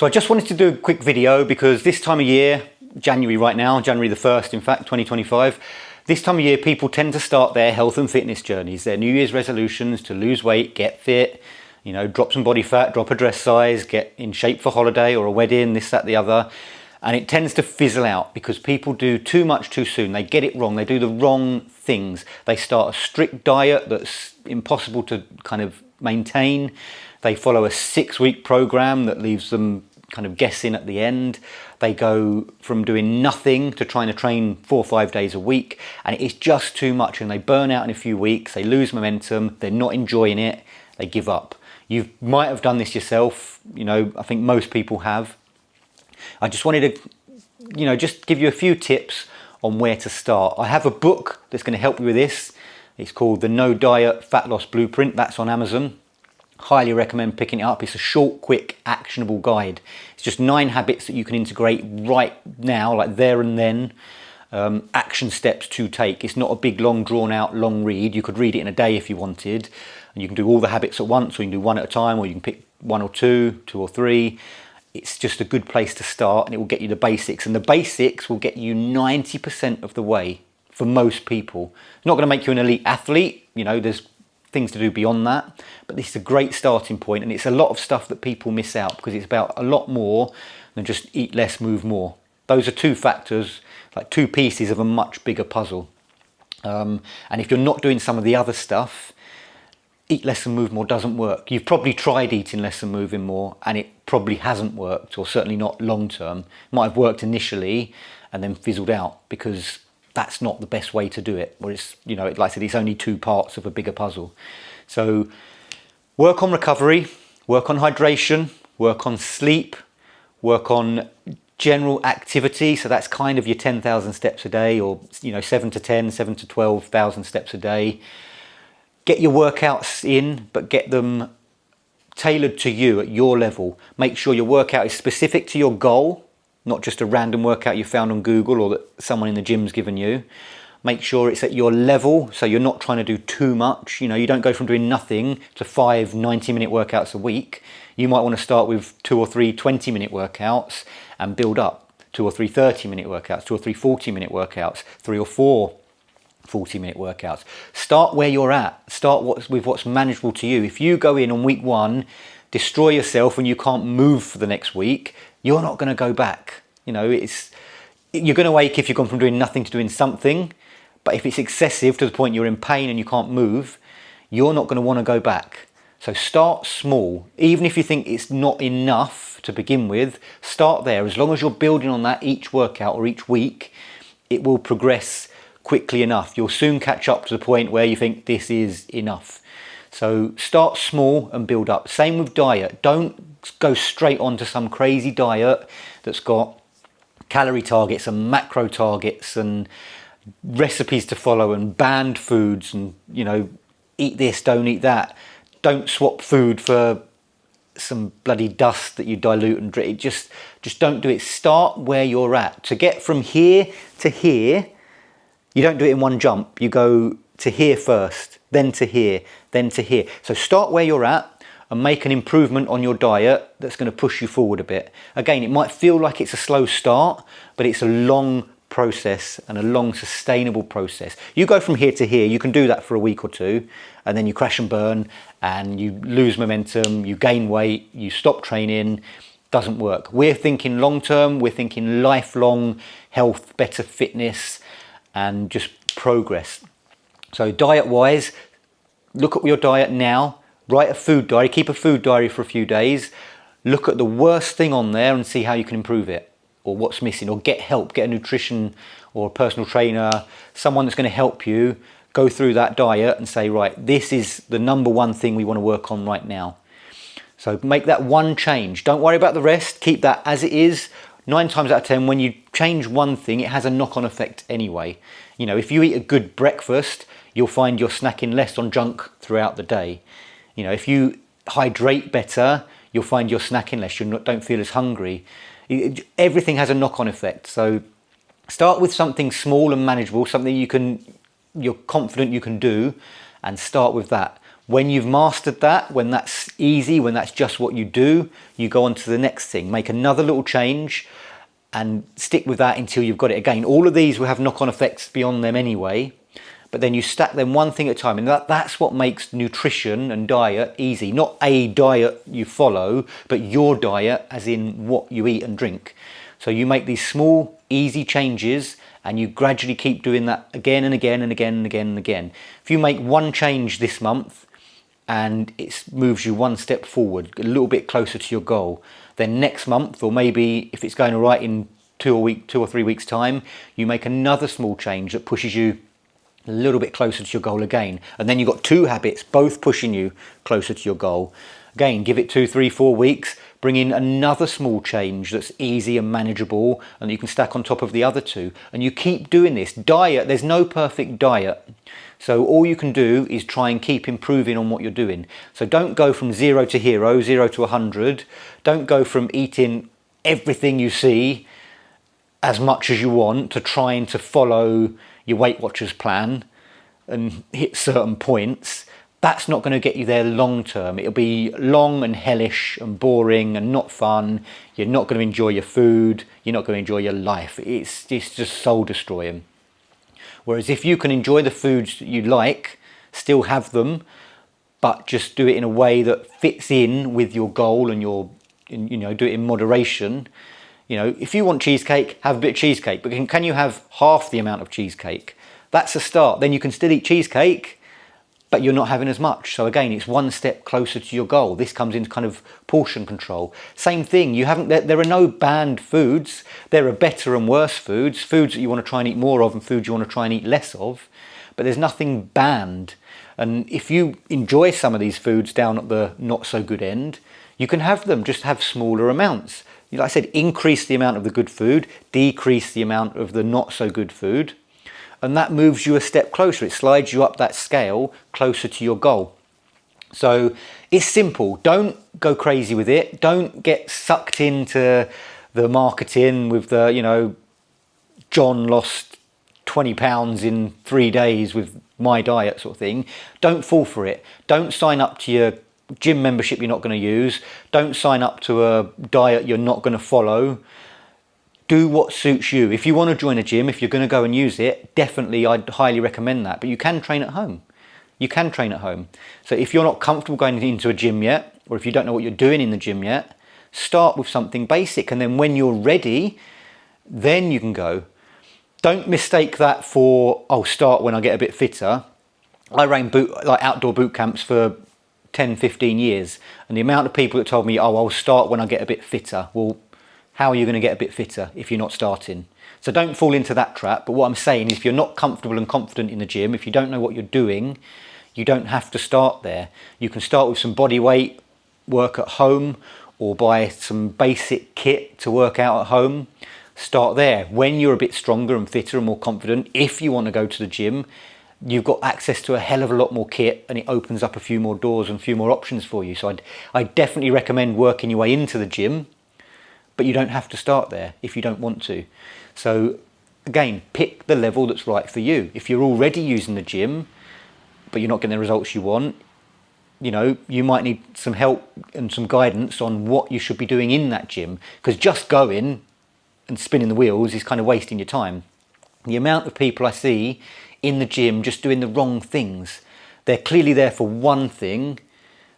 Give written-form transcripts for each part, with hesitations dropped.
So I just wanted to do a quick video because this time of year, January right now, January the 1st in fact, 2025, this time of year people tend to start their health and fitness journeys, their New Year's resolutions to lose weight, get fit, you know, drop some body fat, drop a dress size, get in shape for holiday or a wedding, this, that, the other. And it tends to fizzle out because people do too much too soon. They get it wrong. They do the wrong things. They start a strict diet that's impossible to kind of maintain. They follow a 6-week program that leaves them kind of guessing at the end. They go from doing nothing to trying to train 4 or 5 days a week, and it is just too much, and they burn out in a few weeks. They lose momentum. They're not enjoying it. They give up. You might have done this yourself. You know, I think most people have. I just wanted to, you know, just give you a few tips on where to start. I have a book that's going to help you with this. It's called The No Diet Fat Loss Blueprint. That's on Amazon. Highly recommend picking it up. It's a short, quick, actionable guide. It's just 9 habits that you can integrate right now, like there and then. Action steps to take. It's not a big, long, drawn out, long read. You could read it in a day if you wanted. And you can do all the habits at once, or you can do one at a time, or you can pick 1 or 2, 2 or 3. It's just a good place to start, and it will get you the basics. And the basics will get you 90% of the way for most people. It's not going to make you an elite athlete. You know, there's things to do beyond that, but this is a great starting point, and it's a lot of stuff that people miss out because it's about a lot more than just eat less, move more. Those are 2 factors, like 2 pieces of a much bigger puzzle. And if you're not doing some of the other stuff, eat less and move more doesn't work. You've probably tried eating less and moving more, and it probably hasn't worked, or certainly not long term. It might have worked initially and then fizzled out because that's not the best way to do it. Where it's, you know, like I said, it's only 2 parts of a bigger puzzle. So work on recovery, work on hydration, work on sleep, work on general activity. So that's kind of your 10,000 steps a day, or, you know, 7 to 10, 7 to 12,000 steps a day. Get your workouts in, but get them tailored to you at your level. Make sure your workout is specific to your goal, not just a random workout you found on Google or that someone in the gym's given you. Make sure it's at your level, so you're not trying to do too much. You know, you don't go from doing nothing to 5 90-minute workouts a week. You might want to start with 2 or 3 20-minute workouts and build up. 2 or 3 30-minute workouts, 2 or 3 40-minute workouts, 3 or 4 40-minute workouts. Start where you're at. Start with what's manageable to you. If you go in on week 1, destroy yourself and you can't move for the next week, you're not going to go back. You know, you're going to ache if you've gone from doing nothing to doing something. But if it's excessive to the point you're in pain and you can't move, you're not going to want to go back. So start small. Even if you think it's not enough to begin with, start there. As long as you're building on that each workout or each week, it will progress quickly enough. You'll soon catch up to the point where you think this is enough. So start small and build up. Same with diet. Don't go straight onto some crazy diet that's got calorie targets and macro targets and recipes to follow and banned foods and, you know, eat this, don't eat that. Don't swap food for some bloody dust that you dilute and drink. Just don't do it. Start where you're at. To get from here to here, you don't do it in one jump. You go to here first, then to here, then to here. So start where you're at and make an improvement on your diet that's going to push you forward a bit. Again, it might feel like it's a slow start, but it's a long process and a long sustainable process. You go from here to here, you can do that for a week or 2, and then you crash and burn and you lose momentum, you gain weight, you stop training. Doesn't work. We're thinking long term, we're thinking lifelong health, better fitness, and just progress. So diet wise, look at your diet now, write a food diary, keep a food diary for a few days, look at the worst thing on there and see how you can improve it, or what's missing, or get help, get a nutrition or a personal trainer, someone that's going to help you go through that diet and say, right, this is the number 1 thing we want to work on right now. So make that one change. Don't worry about the rest, keep that as it is. 9 times out of 10, when you change one thing, it has a knock-on effect anyway. You know, if you eat a good breakfast, you'll find you're snacking less on junk throughout the day. You know, if you hydrate better, you'll find you're snacking less. Don't feel as hungry. Everything has a knock-on effect. So start with something small and manageable, something you're confident you can do, and start with that. When you've mastered that, when that's easy, when that's just what you do, you go on to the next thing. Make another little change and stick with that until you've got it. Again, all of these will have knock-on effects beyond them anyway, but then you stack them one thing at a time, and that's what makes nutrition and diet easy. Not a diet you follow, but your diet, as in what you eat and drink. So you make these small, easy changes, and you gradually keep doing that again and again and again and again and again. If you make one change this month and it moves you one step forward, a little bit closer to your goal, then next month, or maybe if it's going all right in 2 or 3 weeks time, you make another small change that pushes you a little bit closer to your goal again. And then you've got 2 habits, both pushing you closer to your goal. Again, give it 2, 3, 4 weeks, bring in another small change that's easy and manageable and you can stack on top of the other 2. And you keep doing this. Diet, there's no perfect diet. So all you can do is try and keep improving on what you're doing. So don't go from 0 to hero, 0 to 100. Don't go from eating everything you see as much as you want to trying to follow your Weight Watchers plan and hit certain points. That's not going to get you there long term. It'll be long and hellish and boring and not fun. You're not going to enjoy your food. You're not going to enjoy your life. It's just soul destroying. Whereas if you can enjoy the foods that you like, still have them, but just do it in a way that fits in with your goal and do it in moderation. If you want cheesecake, have a bit of cheesecake, but can you have half the amount of cheesecake? That's a start. Then you can still eat cheesecake, but you're not having as much. So again, it's one step closer to your goal. This comes into kind of portion control. Same thing, there are no banned foods. There are better and worse foods that you want to try and eat more of and foods you want to try and eat less of, but there's nothing banned. And if you enjoy some of these foods down at the not so good end, you can have them, just have smaller amounts. Like I said, increase the amount of the good food, decrease the amount of the not so good food, and that moves you a step closer. It slides you up that scale closer to your goal. So it's simple. Don't go crazy with it. Don't get sucked into the marketing with the, John lost 20 pounds in 3 days with my diet sort of thing. Don't fall for it. Don't sign up to your gym membership you're not going to use. Don't sign up to a diet you're not going to follow. Do what suits you. If you want to join a gym, if you're going to go and use it, definitely I'd highly recommend that. But you can train at home. You can train at home. So if you're not comfortable going into a gym yet, or if you don't know what you're doing in the gym yet, start with something basic. And then when you're ready, then you can go. Don't mistake that for, start when I get a bit fitter. I ran outdoor boot camps for 10, 15 years. And the amount of people that told me, I'll start when I get a bit fitter. Well, how are you going to get a bit fitter if you're not starting? So don't fall into that trap. But what I'm saying is if you're not comfortable and confident in the gym, if you don't know what you're doing, you don't have to start there. You can start with some body weight work at home or buy some basic kit to work out at home. Start there. When you're a bit stronger and fitter and more confident, if you want to go to the gym, you've got access to a hell of a lot more kit and it opens up a few more doors and a few more options for you. So I'd definitely recommend working your way into the gym, but you don't have to start there if you don't want to. So again, pick the level that's right for you. If you're already using the gym, but you're not getting the results you want, you might need some help and some guidance on what you should be doing in that gym, because just going and spinning the wheels is kind of wasting your time. The amount of people I see in the gym just doing the wrong things. They're clearly there for one thing.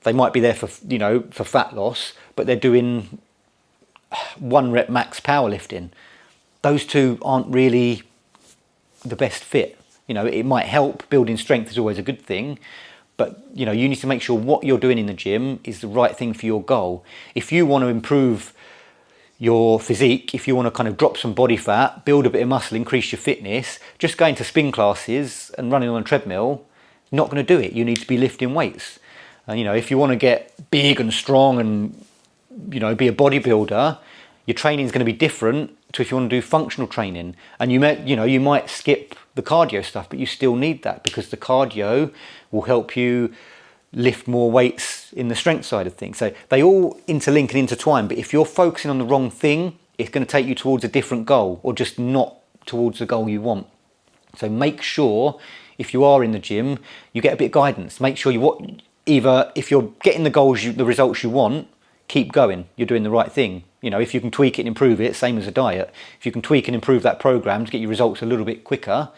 They might be there for fat loss, but they're doing 1 rep max powerlifting. Those two aren't really the best fit. It might help. Building strength is always a good thing, but you need to make sure what you're doing in the gym is the right thing for your goal. If you want to improve your physique, if you want to kind of drop some body fat, build a bit of muscle, increase your fitness, just going to spin classes and running on a treadmill, not going to do it. You need to be lifting weights. And if you want to get big and strong and be a bodybuilder, your training is going to be different to if you want to do functional training. And you might skip the cardio stuff, but you still need that because the cardio will help you lift more weights in the strength side of things. So they all interlink and intertwine, but if you're focusing on the wrong thing, it's going to take you towards a different goal or just not towards the goal you want. So make sure if you are in the gym, you get a bit of guidance. Make sure either if you're getting the goals, the results you want, keep going, you're doing the right thing. You know, if you can tweak it and improve it, same as a diet. If you can tweak and improve that program to get your results a little bit quicker,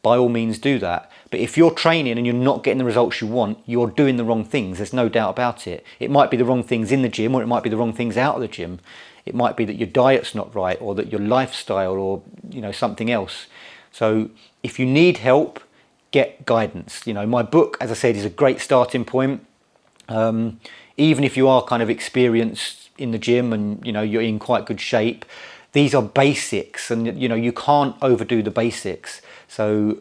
by all means do that. But if you're training and you're not getting the results you want, you're doing the wrong things. There's no doubt about it. It might be the wrong things in the gym, or it might be the wrong things out of the gym. It might be that your diet's not right, or that your lifestyle, or, you know, something else. So if you need help, get guidance. You know, my book, as I said, is a great starting point. Even if you are kind of experienced in the gym and, you know, you're in quite good shape, these are basics, and, you know, you can't overdo the basics. So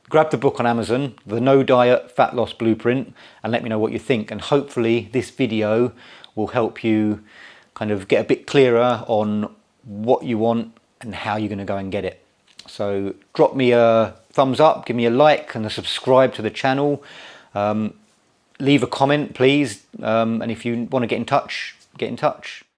grab the book on Amazon, The No Diet Fat Loss Blueprint, and let me know what you think. And hopefully this video will help you kind of get a bit clearer on what you want and how you're going to go and get it. So drop me a thumbs up, give me a like and a subscribe to the channel. Leave a comment, please. And if you want to get in touch, get in touch.